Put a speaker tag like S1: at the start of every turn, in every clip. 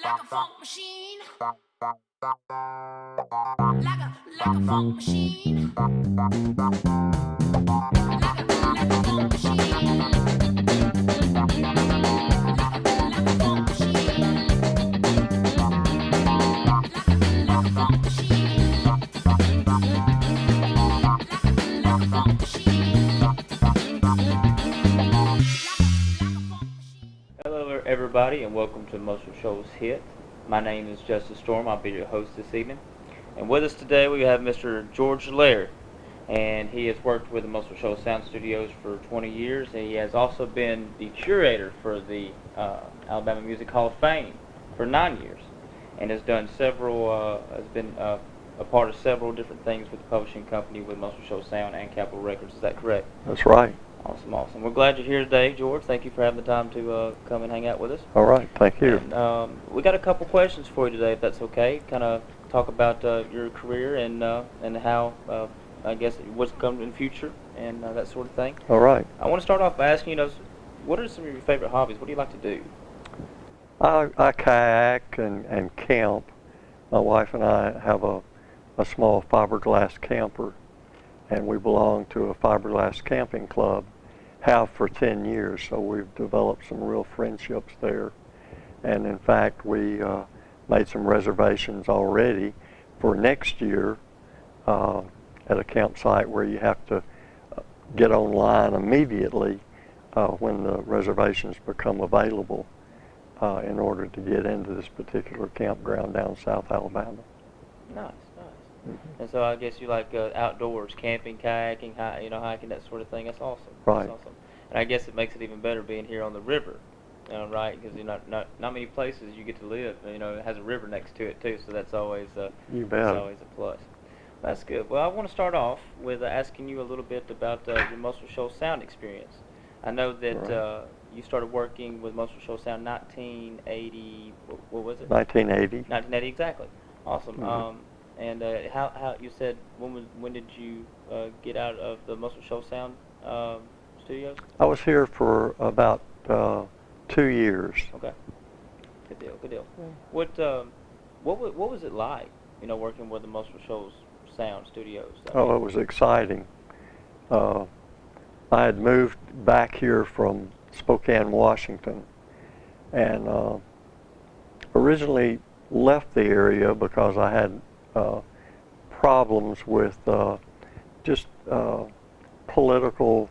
S1: like a funk machine. Like a funk machine. Like a funk machine. Like a funk machine. Like a funk machine. Like a funk machine.
S2: Hello, everybody, and welcome to Shoals Hits. My name is Justus Storm. I'll be your host this evening. And with us today, we have Mr. George Lair, and he has worked with the Muscle Shoals Sound Studios for 20 years. And he has also been the curator for the Alabama Music Hall of Fame for 9 years, and has done has been a part of several different things with the publishing company with Muscle Shoals Sound and Capitol Records. Is that correct?
S3: That's right.
S2: Awesome, awesome. We're glad you're here today, George. Thank you for having the time to come and hang out with us.
S3: All right, thank you.
S2: And, we got a couple questions for you today, if that's okay. Kind of talk about your career and how I guess what's coming in the future and that sort of thing.
S3: All right.
S2: I want to start off by asking what are some of your favorite hobbies? What do you like to do?
S3: I kayak and camp. My wife and I have a small fiberglass camper, and we belong to a fiberglass camping club. Have for 10 years, so we've developed some real friendships there. And in fact, we made some reservations already for next year at a campsite where you have to get online immediately when the reservations become available in order to get into this particular campground down South Alabama.
S2: Nice, nice. Mm-hmm. And so I guess you like outdoors, camping, kayaking, hiking, that sort of thing. That's awesome.
S3: Right.
S2: That's awesome. And I guess it makes it even better being here on the river, right? Because not many places you get to live. It has a river next to it too, so that's always
S3: you bet.
S2: That's always a plus. That's good. Well, I want to start off with asking you a little bit about your Muscle Shoals Sound experience. I know that
S3: right.
S2: You started working with Muscle Shoals Sound 1980. What was it?
S3: 1980.
S2: 1980, exactly. Awesome.
S3: Mm-hmm.
S2: And how you said when did you get out of the Muscle Shoals Sound studios?
S3: I was here for about 2 years.
S2: Okay. Good deal. Good deal. What was it like? Working with the Muscle Shoals Sound studios.
S3: It was exciting. I had moved back here from Spokane, Washington, and originally left the area because I had problems with just political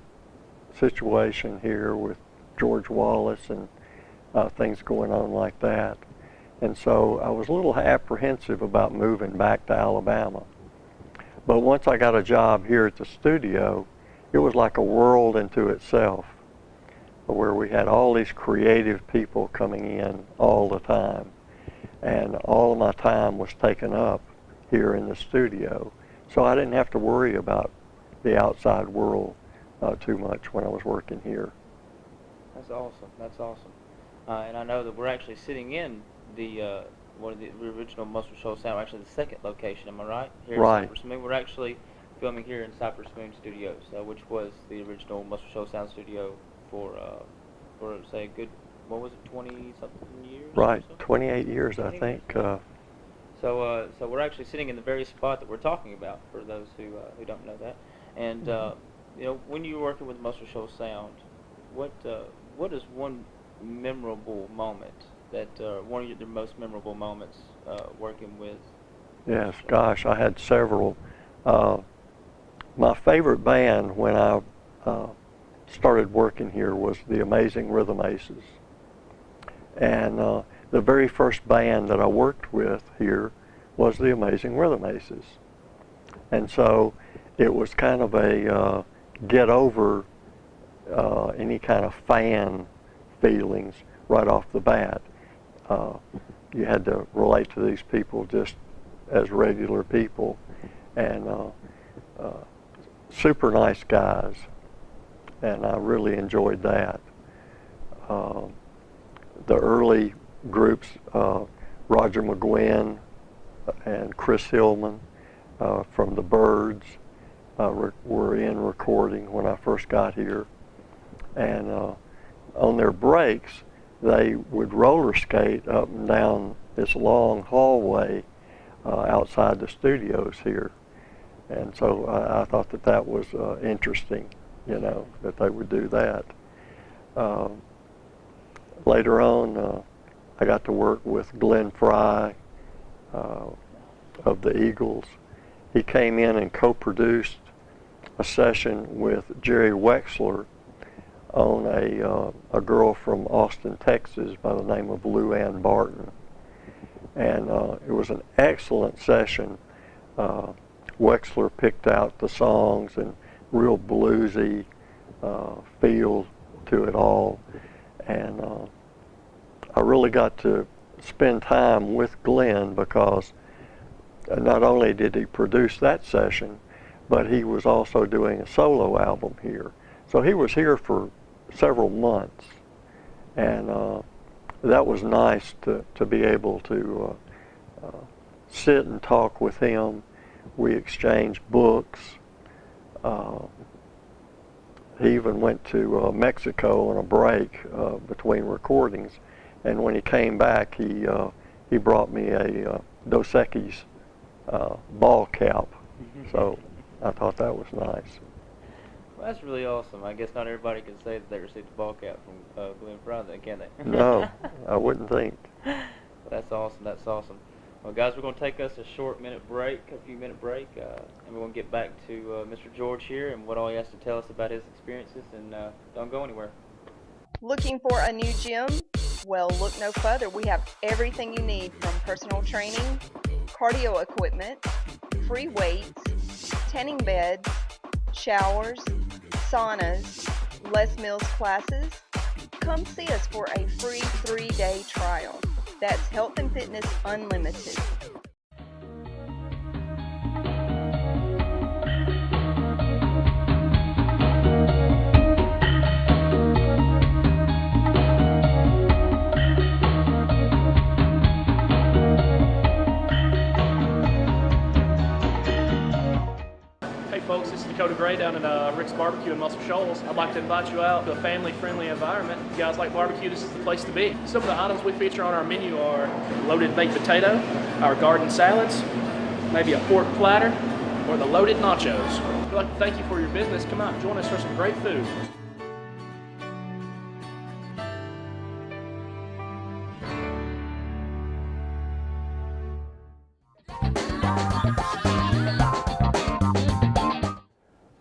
S3: situation here with George Wallace and things going on like that. And so I was a little apprehensive about moving back to Alabama. But once I got a job here at the studio, it was like a world into itself, where we had all these creative people coming in all the time. And all of my time was taken up here in the studio. So I didn't have to worry about the outside world too much when I was working here.
S2: That's awesome. That's awesome. And I know that we're actually sitting in the one of the original Muscle Shoals Sound, actually the second location. Am I right? Here
S3: right.
S2: In Cypress Moon. We're actually filming here in Cypress Moon Studios, which was the original Muscle Shoals Sound studio for say a good, what was it, 20-something years?
S3: Right, 28 years, 28 I think.
S2: So we're actually sitting in the very spot that we're talking about, for those who don't know that. And when you're working with Muscle Shoals Sound, what is one memorable moment that one of the most memorable moments working with?
S3: Yes, gosh, I had several. My favorite band when I started working here was the Amazing Rhythm Aces. And the very first band that I worked with here was the Amazing Rhythm Aces. And so it was kind of a get over any kind of fan feelings right off the bat. You had to relate to these people just as regular people, and super nice guys, and I really enjoyed that. The early groups, Roger McGuinn and Chris Hillman from the Byrds were in recording when I first got here, and on their breaks they would roller skate up and down this long hallway outside the studios here. And so I thought that that was interesting, you know, that they would do that. Later on, I got to work with Glenn Fry of the Eagles. He came in and co-produced a session with Jerry Wexler on a girl from Austin, Texas by the name of Lou Ann Barton. And it was an excellent session. Wexler picked out the songs and real bluesy feel to it all. And I really got to spend time with Glenn because not only did he produce that session, but he was also doing a solo album here. So he was here for several months, and that was nice to be able to sit and talk with him. We exchanged books. He even went to Mexico on a break between recordings, and when he came back, he brought me a Dos Equis ball cap. So I thought that was nice.
S2: Well, that's really awesome. I guess not everybody can say that they received a ball cap from Glenn Fry, then, can they?
S3: No, I wouldn't think.
S2: That's awesome. That's awesome. Well, guys, we're going to take us a few minute break, and we're going to get back to Mr. George here and what all he has to tell us about his experiences, and don't go anywhere.
S4: Looking for a new gym? Well, look no further. We have everything you need, from personal training, cardio equipment, free weights, tanning beds, showers, saunas, Les Mills classes. Come see us for a free 3-day trial. That's Health and Fitness Unlimited.
S5: Hey folks, this is Dakota Gray down at Rick's Barbecue in Muscle Shoals. I'd like to invite you out to a family-friendly environment. If you guys like barbecue, this is the place to be. Some of the items we feature on our menu are loaded baked potato, our garden salads, maybe a pork platter, or the loaded nachos. We'd like to thank you for your business. Come out and join us for some great food.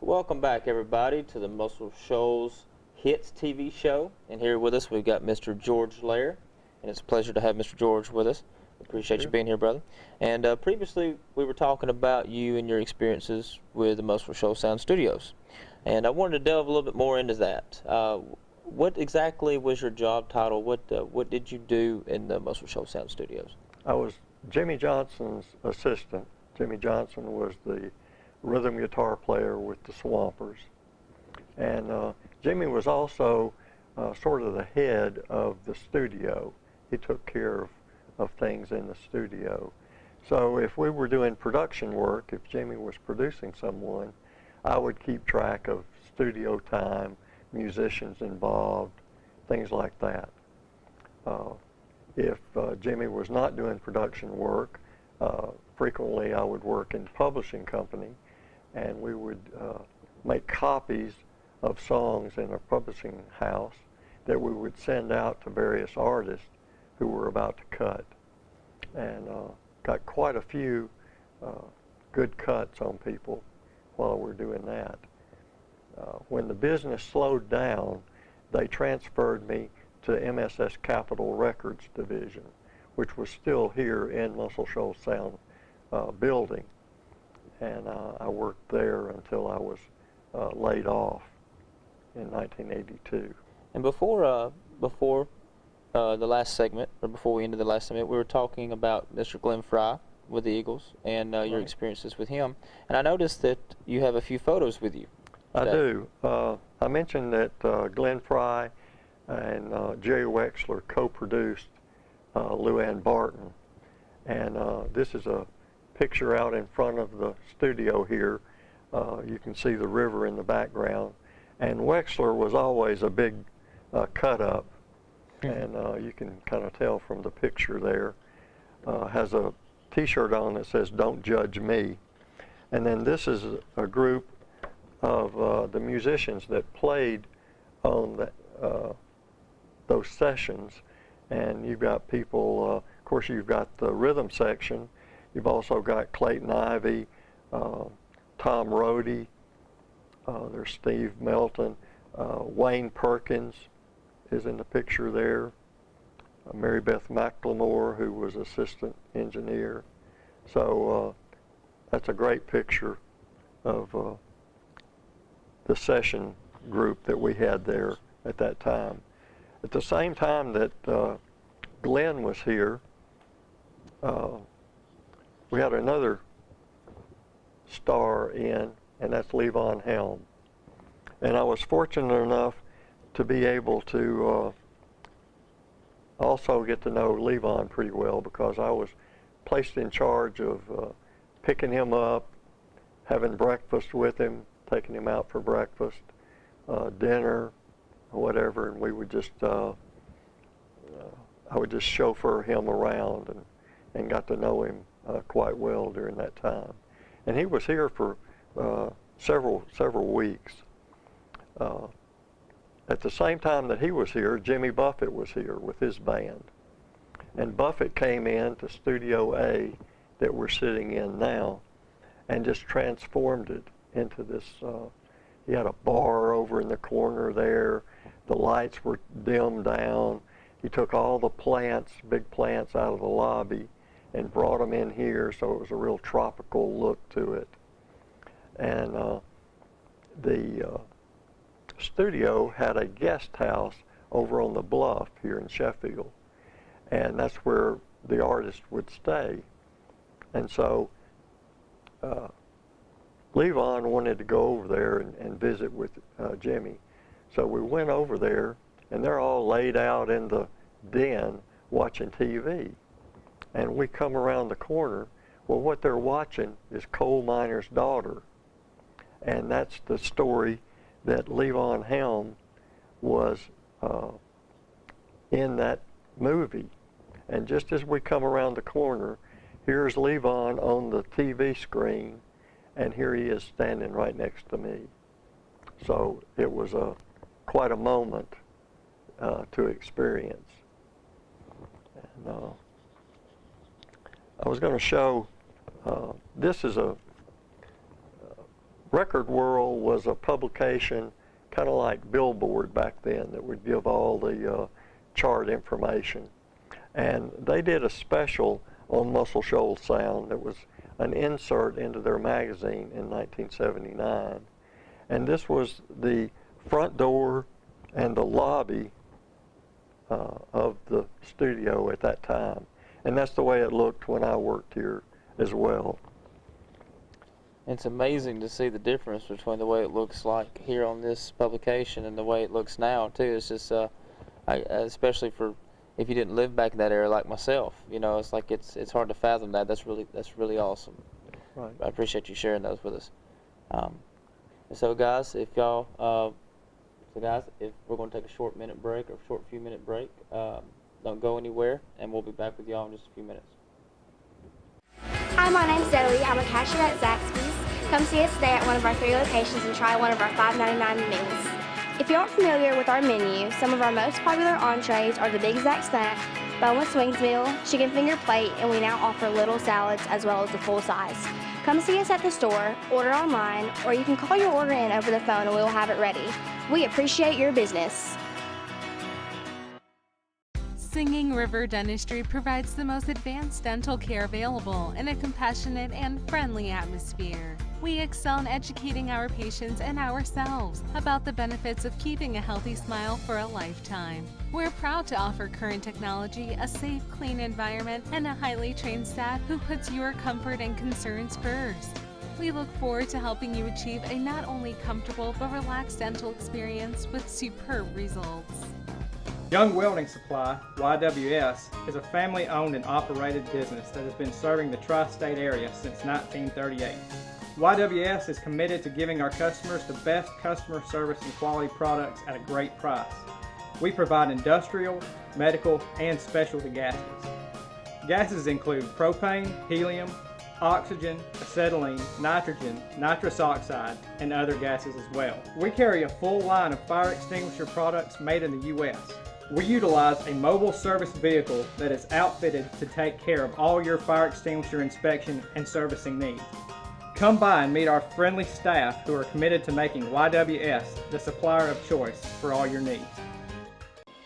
S2: Welcome back, everybody, to the Muscle Shoals Hits TV show. And here with us, we've got Mr. George Lair. And it's a pleasure to have Mr. George with us. Appreciate you being here, brother. And previously, we were talking about you and your experiences with the Muscle Shoals Sound Studios. And I wanted to delve a little bit more into that. What exactly was your job title? What did you do in the Muscle Shoals Sound Studios?
S3: I was Jimmy Johnson's assistant. Jimmy Johnson was the rhythm guitar player with the Swampers. And Jimmy was also sort of the head of the studio. He took care of things in the studio. So if we were doing production work, if Jimmy was producing someone, I would keep track of studio time, musicians involved, things like that. If Jimmy was not doing production work, frequently I would work in the publishing company, and we would make copies of songs in a publishing house that we would send out to various artists who were about to cut. And got quite a few good cuts on people while we were doing that. When the business slowed down, they transferred me to MSS Capitol Records Division, which was still here in Muscle Shoals Sound building. And I worked there until I was laid off in 1982.
S2: And before the last segment, or before we ended the last segment, we were talking about Mr. Glenn Fry with the Eagles and your experiences with him. And I noticed that you have a few photos with you today.
S3: I do. I mentioned that Glenn Fry and Jerry Wexler co-produced Lou Ann Barton. And this is a picture out in front of the studio here. You can see the river in the background. And Wexler was always a big cut-up. and you can kind of tell from the picture there. Has a t-shirt on that says "Don't Judge Me," and then this is a group of the musicians that played on those sessions. And you've got people, of course you've got the rhythm section, you've also got Clayton Ivey, Tom Rohde, there's Steve Melton, Wayne Perkins is in the picture there, Mary Beth McLemore, who was assistant engineer. So that's a great picture of the session group that we had there at that time. At the same time that Glenn was here, we had another star in, and that's Levon Helm. And I was fortunate enough to be able to also get to know Levon pretty well, because I was placed in charge of picking him up, having breakfast with him, taking him out for breakfast, dinner, whatever, and we would just I would just chauffeur him around and got to know him quite well during that time. And he was here for several weeks. At the same time that he was here, Jimmy Buffett was here with his band. And Buffett came in to Studio A that we're sitting in now and just transformed it into this, he had a bar over in the corner there. The lights were dimmed down. He took all the plants, big plants, out of the lobby and brought them in here, so it was a real tropical look to it. And the studio had a guest house over on the bluff here in Sheffield, and that's where the artist would stay. And so Levon wanted to go over there and visit with Jimmy. So we went over there, and they're all laid out in the den watching TV. And we come around the corner. Well, what they're watching is Coal Miner's Daughter. And that's the story that Levon Helm was in that movie. And just as we come around the corner, here's Levon on the TV screen, and here he is standing right next to me. So it was quite a moment to experience. And I was going to show, this is Record World was a publication kind of like Billboard back then that would give all the chart information. And they did a special on Muscle Shoals Sound that was an insert into their magazine in 1979. And this was the front door and the lobby of the studio at that time. And that's the way it looked when I worked here as well.
S2: It's amazing to see the difference between the way it looks like here on this publication and the way it looks now too. It's just, especially for if you didn't live back in that era like myself, you know, it's like it's hard to fathom that. That's really awesome.
S3: Right.
S2: I appreciate you sharing those with us. So guys, if y'all, if we're going to take a short few minute break, don't go anywhere, and we'll be back with y'all in just a few minutes.
S6: Hi, my name's Zoe. I'm a cashier at Zaxby's. Come see us today at one of our 3 locations and try one of our $5.99 meals. If you aren't familiar with our menu, some of our most popular entrees are the Big Zax Snack, Boneless Wings Meal, Chicken Finger Plate, and we now offer little salads as well as the full size. Come see us at the store, order online, or you can call your order in over the phone and we'll have it ready. We appreciate your business.
S7: Singing River Dentistry provides the most advanced dental care available in a compassionate and friendly atmosphere. We excel in educating our patients and ourselves about the benefits of keeping a healthy smile for a lifetime. We're proud to offer current technology, a safe, clean environment, and a highly trained staff who puts your comfort and concerns first. We look forward to helping you achieve a not only comfortable but relaxed dental experience with superb results.
S8: Young Welding Supply, YWS, is a family-owned and operated business that has been serving the tri-state area since 1938. YWS is committed to giving our customers the best customer service and quality products at a great price. We provide industrial, medical, and specialty gases. Gases include propane, helium, oxygen, acetylene, nitrogen, nitrous oxide, and other gases as well. We carry a full line of fire extinguisher products made in the U.S. We utilize a mobile service vehicle that is outfitted to take care of all your fire extinguisher inspection and servicing needs. Come by and meet our friendly staff who are committed to making YWS the supplier of choice for all your needs.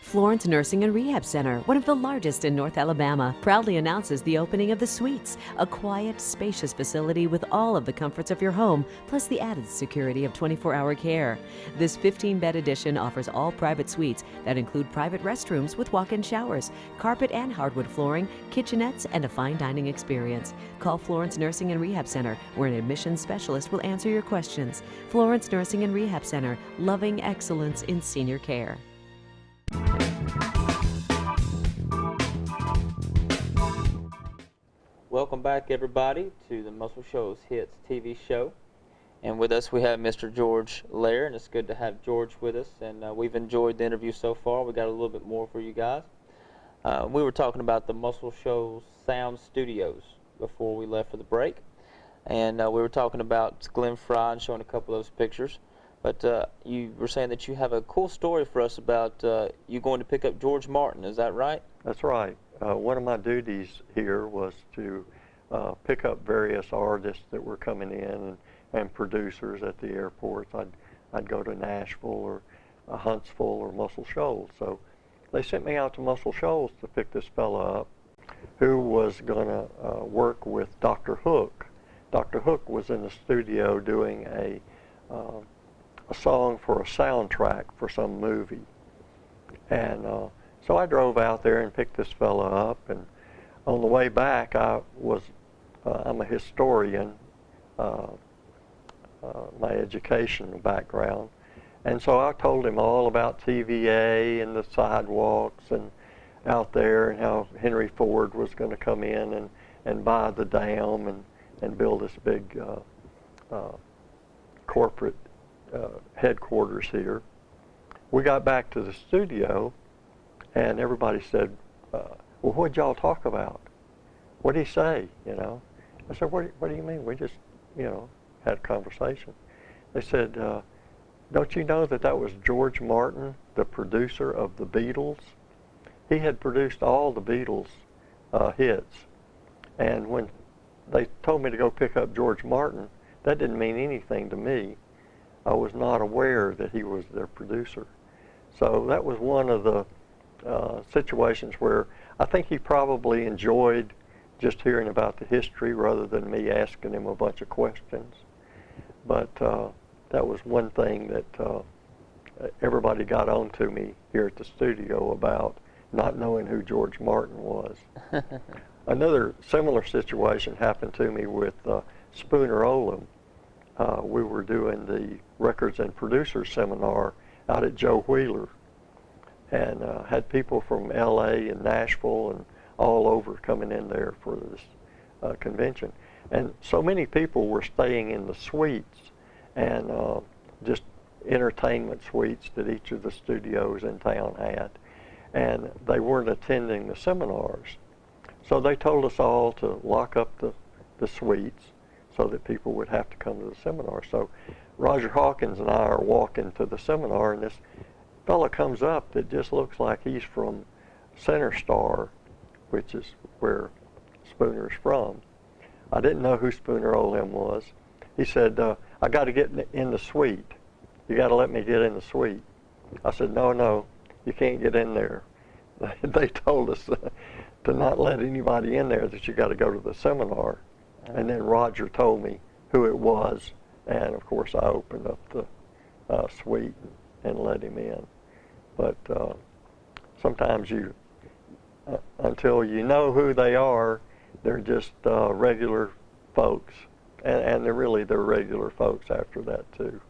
S9: Florence Nursing and Rehab Center, one of the largest in North Alabama, proudly announces the opening of the Suites, a quiet, spacious facility with all of the comforts of your home, plus the added security of 24-hour care. This 15-bed addition offers all private suites that include private restrooms with walk-in showers, carpet and hardwood flooring, kitchenettes, and a fine dining experience. Call Florence Nursing and Rehab Center, where an admissions specialist will answer your questions. Florence Nursing and Rehab Center, loving excellence in senior care.
S2: Welcome back, everybody, to the Muscle Shoals Hits TV show. And with us we have Mr. George Lair, and it's good to have George with us. And we've enjoyed the interview so far. We got a little bit more for you guys. We were talking about the Muscle Shoals Sound Studios before we left for the break. And we were talking about Glenn Fry and showing a couple of those pictures. But you were saying that you have a cool story for us about you going to pick up George Martin. Is that right?
S3: That's right. One of my duties here was to pick up various artists that were coming in and producers at the airports. I'd go to Nashville or Huntsville or Muscle Shoals. So they sent me out to Muscle Shoals to pick this fella up who was going to work with Dr. Hook. Dr. Hook was in the studio doing a song for a soundtrack for some movie. And so I drove out there and picked this fella up, and on the way back I'm a historian, my educational background, and so I told him all about TVA and the sidewalks and out there and how Henry Ford was going to come in and buy the dam and build this big corporate headquarters here. We got back to the studio and everybody said, well, what'd y'all talk about? What'd he say, you know? I said, what do you mean? We just, had a conversation. They said, don't you know that was George Martin, the producer of the Beatles? He had produced all the Beatles hits. And when they told me to go pick up George Martin, that didn't mean anything to me. I was not aware that he was their producer. So that was one of the situations where I think he probably enjoyed just hearing about the history rather than me asking him a bunch of questions. But that was one thing that everybody got on to me here at the studio about, not knowing who George Martin was. Another similar situation happened to me with Spooner Olam. We were doing the Records and Producers Seminar out at Joe Wheeler, and had people from LA and Nashville and all over coming in there for this convention. And so many people were staying in the suites and just entertainment suites that each of the studios in town had. And they weren't attending the seminars. So they told us all to lock up the suites so that people would have to come to the seminar. So Roger Hawkins and I are walking to the seminar, and this fella comes up that just looks like he's from Center Star, which is where Spooner's from. I didn't know who Spooner Olam was. He said, I got to get in the suite. You got to let me get in the suite. I said, no, you can't get in there. They told us to not let anybody in there, that you got to go to the seminar. And then Roger told me who it was, and of course I opened up the suite and let him in. But sometimes until you know who they are, they're just regular folks, and they're regular folks after that too.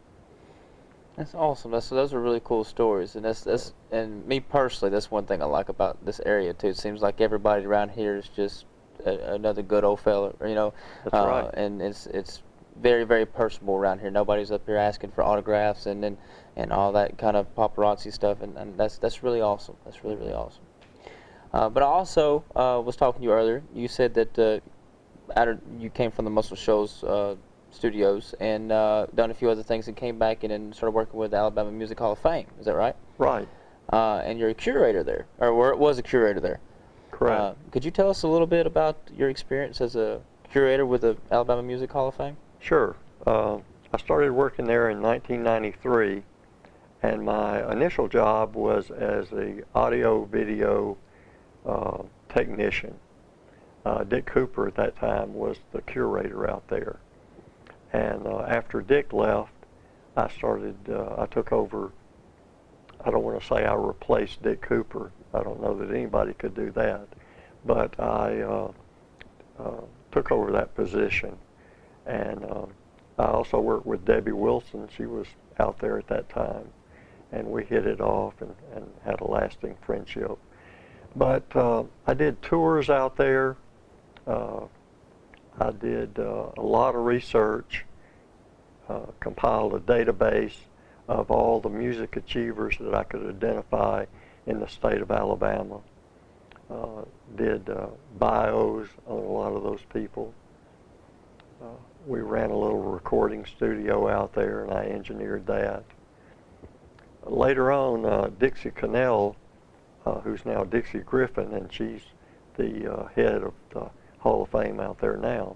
S2: That's awesome. Those are really cool stories, and that's and me personally, that's one thing I like about this area too. It seems like everybody around here is just another good old fella,
S3: That's right.
S2: And it's very, very personable around here. Nobody's up here asking for autographs and all that kind of paparazzi stuff, and that's really awesome. That's really, really awesome. But I also was talking to you earlier. You said that you came from the Muscle Shoals studios and done a few other things and came back and started working with the Alabama Music Hall of Fame. Is that right?
S3: Right.
S2: And you're a curator there, or was a curator there.
S3: Correct.
S2: Could you tell us a little bit about your experience as a curator with the Alabama Music Hall of Fame?
S3: Sure. I started working there in 1993, and my initial job was as a audio-video technician. Dick Cooper at that time was the curator out there. And after Dick left, I took over. I don't want to say I replaced Dick Cooper. I don't know that anybody could do that. But I took over that position. And I also worked with Debbie Wilson. She was out there at that time. And we hit it off and had a lasting friendship. But I did tours out there. I did a lot of research, compiled a database of all the music achievers that I could identify in the state of Alabama. Did bios on a lot of those people. We ran a little recording studio out there, and I engineered that. Later on, Dixie Connell, who's now Dixie Griffin, and she's the head of the Hall of Fame out there now.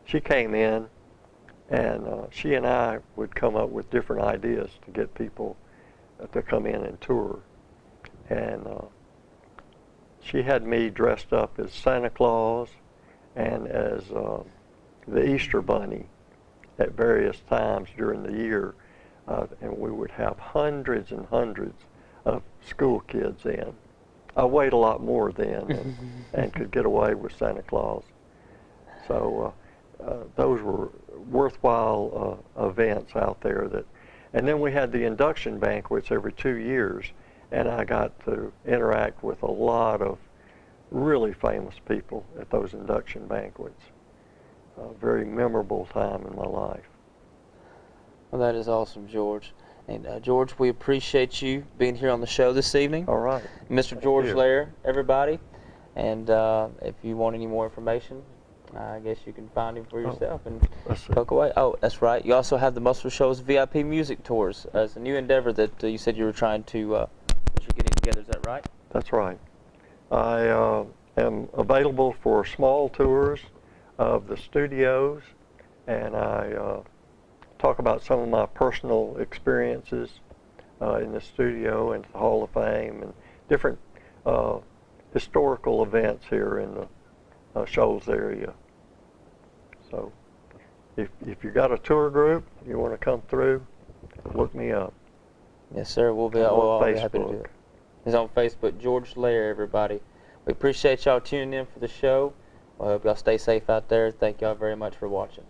S3: She came in, and she and I would come up with different ideas to get people to come in and tour. And she had me dressed up as Santa Claus and as the Easter Bunny at various times during the year. And we would have hundreds and hundreds of school kids in. I weighed a lot more then and could get away with Santa Claus. So those were worthwhile events out there. And then we had the induction banquets every 2 years, and I got to interact with a lot of really famous people at those induction banquets. A very memorable time in my life.
S2: Well, that is awesome, George. And George, we appreciate you being here on the show this evening.
S3: All right.
S2: Mr. George Lair, everybody. And if you want any more information, I guess you can find him for yourself and poke away. Oh, that's right. You also have the Muscle Shoals VIP music tours as a new endeavor that you said you were trying to, that you're getting together. Is that right?
S3: That's right. I am available for small tours of the studios, and I talk about some of my personal experiences in the studio and the Hall of Fame and different historical events here in the Shoals area. So if you got a tour group, you want to come through, look me up.
S2: Yes, sir. We'll be happy to do it. He's on Facebook, George Lair, everybody. We appreciate y'all tuning in for the show. I hope y'all stay safe out there. Thank y'all very much for watching.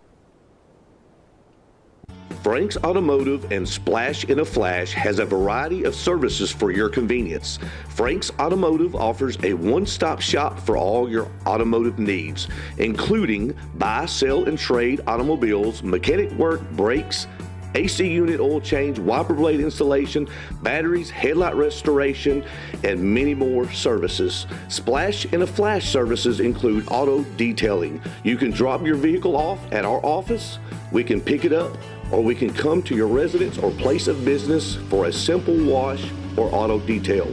S10: Frank's Automotive and Splash in a Flash has a variety of services for your convenience. Frank's Automotive offers a one-stop shop for all your automotive needs, including buy, sell, and trade automobiles, mechanic work, brakes, AC unit oil change, wiper blade installation, batteries, headlight restoration, and many more services. Splash in a Flash services include auto detailing. You can drop your vehicle off at our office, we can pick it up, or we can come to your residence or place of business for a simple wash or auto detail.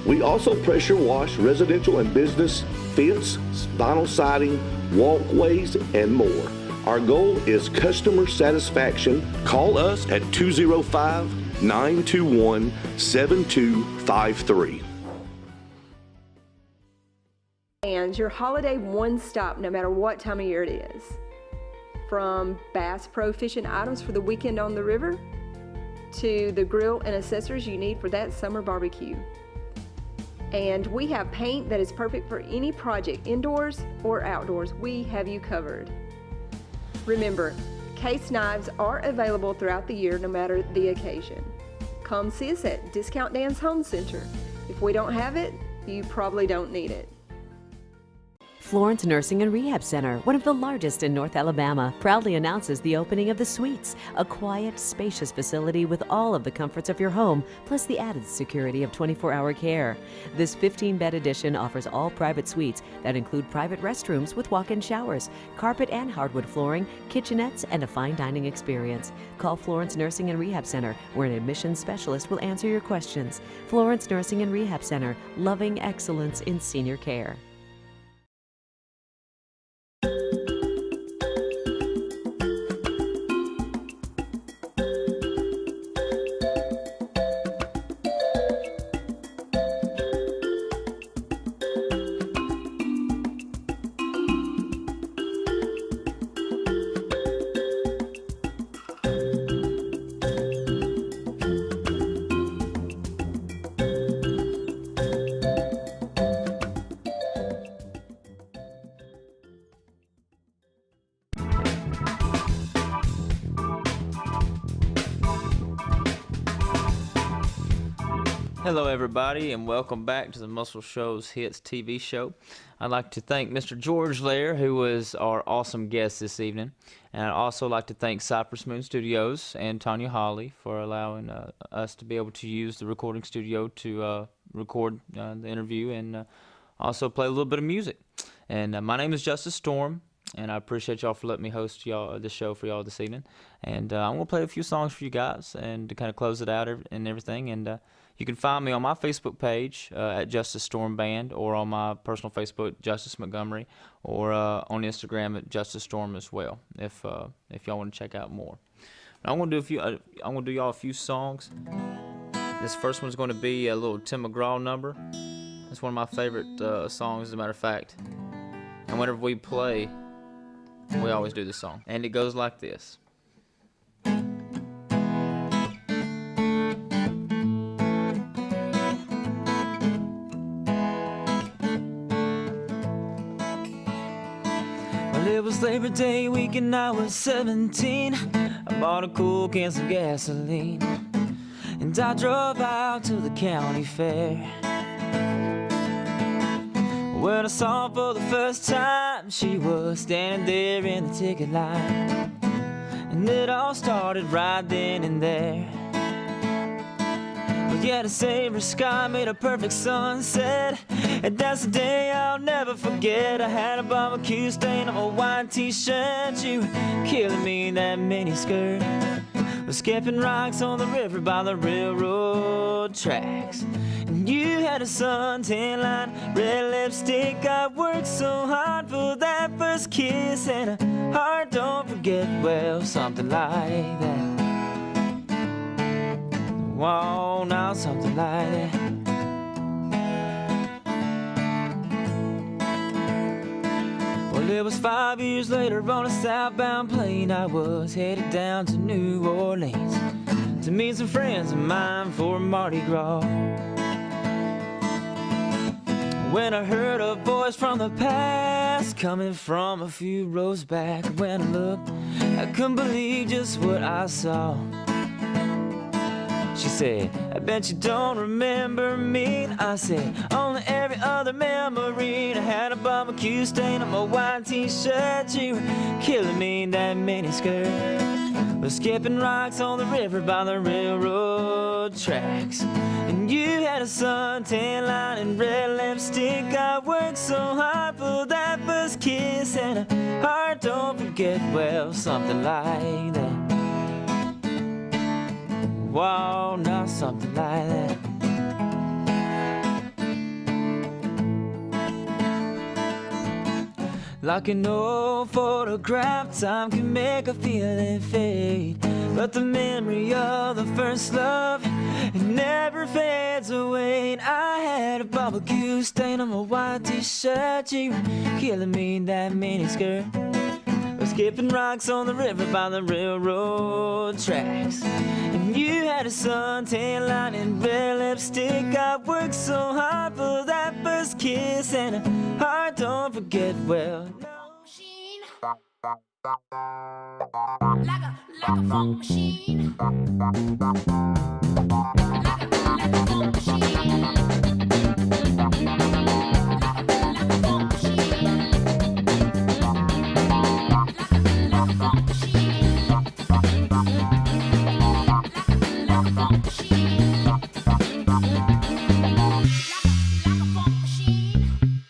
S10: We also pressure wash residential and business fence, vinyl siding, walkways, and more. Our goal is customer satisfaction. Call us at 205-921-7253.
S11: And your holiday one-stop, no matter what time of year it is. From Bass Pro fishing items for the weekend on the river to the grill and accessories you need for that summer barbecue. And we have paint that is perfect for any project, indoors or outdoors. We have you covered. Remember, case knives are available throughout the year no matter the occasion. Come see us at Discount Dan's Home Center. If we don't have it, you probably don't need it.
S9: Florence Nursing and Rehab Center, one of the largest in North Alabama, proudly announces the opening of the Suites, a quiet, spacious facility with all of the comforts of your home, plus the added security of 24-hour care. This 15-bed addition offers all private suites that include private restrooms with walk-in showers, carpet and hardwood flooring, kitchenettes, and a fine dining experience. Call Florence Nursing and Rehab Center, where an admissions specialist will answer your questions. Florence Nursing and Rehab Center, loving excellence in senior care.
S2: Hello everybody and welcome back to the Muscle Shoals Hits TV show. I'd like to thank Mr. George Lair, who was our awesome guest this evening. And I'd also like to thank Cypress Moon Studios and Tanya Hawley for allowing us to be able to use the recording studio to record the interview and also play a little bit of music. And my name is Justus Storm, and I appreciate y'all for letting me host y'all the show for y'all this evening. And I'm going to play a few songs for you guys and to kind of close it out and everything. And you can find me on my Facebook page at Justus Storm Band, or on my personal Facebook, Justus Montgomery, or on Instagram at Justus Storm as well, if y'all want to check out more. Now, I'm gonna do y'all a few songs. This first one's going to be a little Tim McGraw number. It's one of my favorite songs, as a matter of fact. And whenever we play, we always do this song, and it goes like this. It was Labor Day week and I was 17. I bought a cool can of gasoline and I drove out to the county fair. When I saw her for the first time, she was standing there in the ticket line, and it all started right then and there. But yeah, the same sky made a perfect sunset, and that's the day I'll never forget. I had a barbecue stain on my white t-shirt. You were killing me in that mini skirt. We're skipping rocks on the river by the railroad tracks, and you had a suntan line, red lipstick. I worked so hard for that first kiss, and a heart don't forget, well, something like that. Whoa, now something like that. Well, it was 5 years later on a southbound plane. I was headed down to New Orleans to meet some friends of mine for Mardi Gras, when I heard a voice from the past coming from a few rows back. When I looked, I couldn't believe just what I saw. She said, I bet you don't remember me. I said, only every other memory. I had a barbecue stain on my white t-shirt. You were killing me in that mini skirt. We're skipping rocks on the river by the railroad tracks, and you had a suntan line and red lipstick. I worked so hard for that first kiss, and a heart don't forget, well, something like that. Wow, not something like that. Like an old photograph, time can make a feeling fade, but the memory of the first love, it never fades away. And I had a barbecue stain on my white t-shirt. You were killing me in that mini skirt. We're skipping rocks on the river by the railroad tracks, and you had a suntan line and red lipstick. I worked so hard for that first kiss, and a heart don't forget, well,
S1: Machine. Like a funk machine.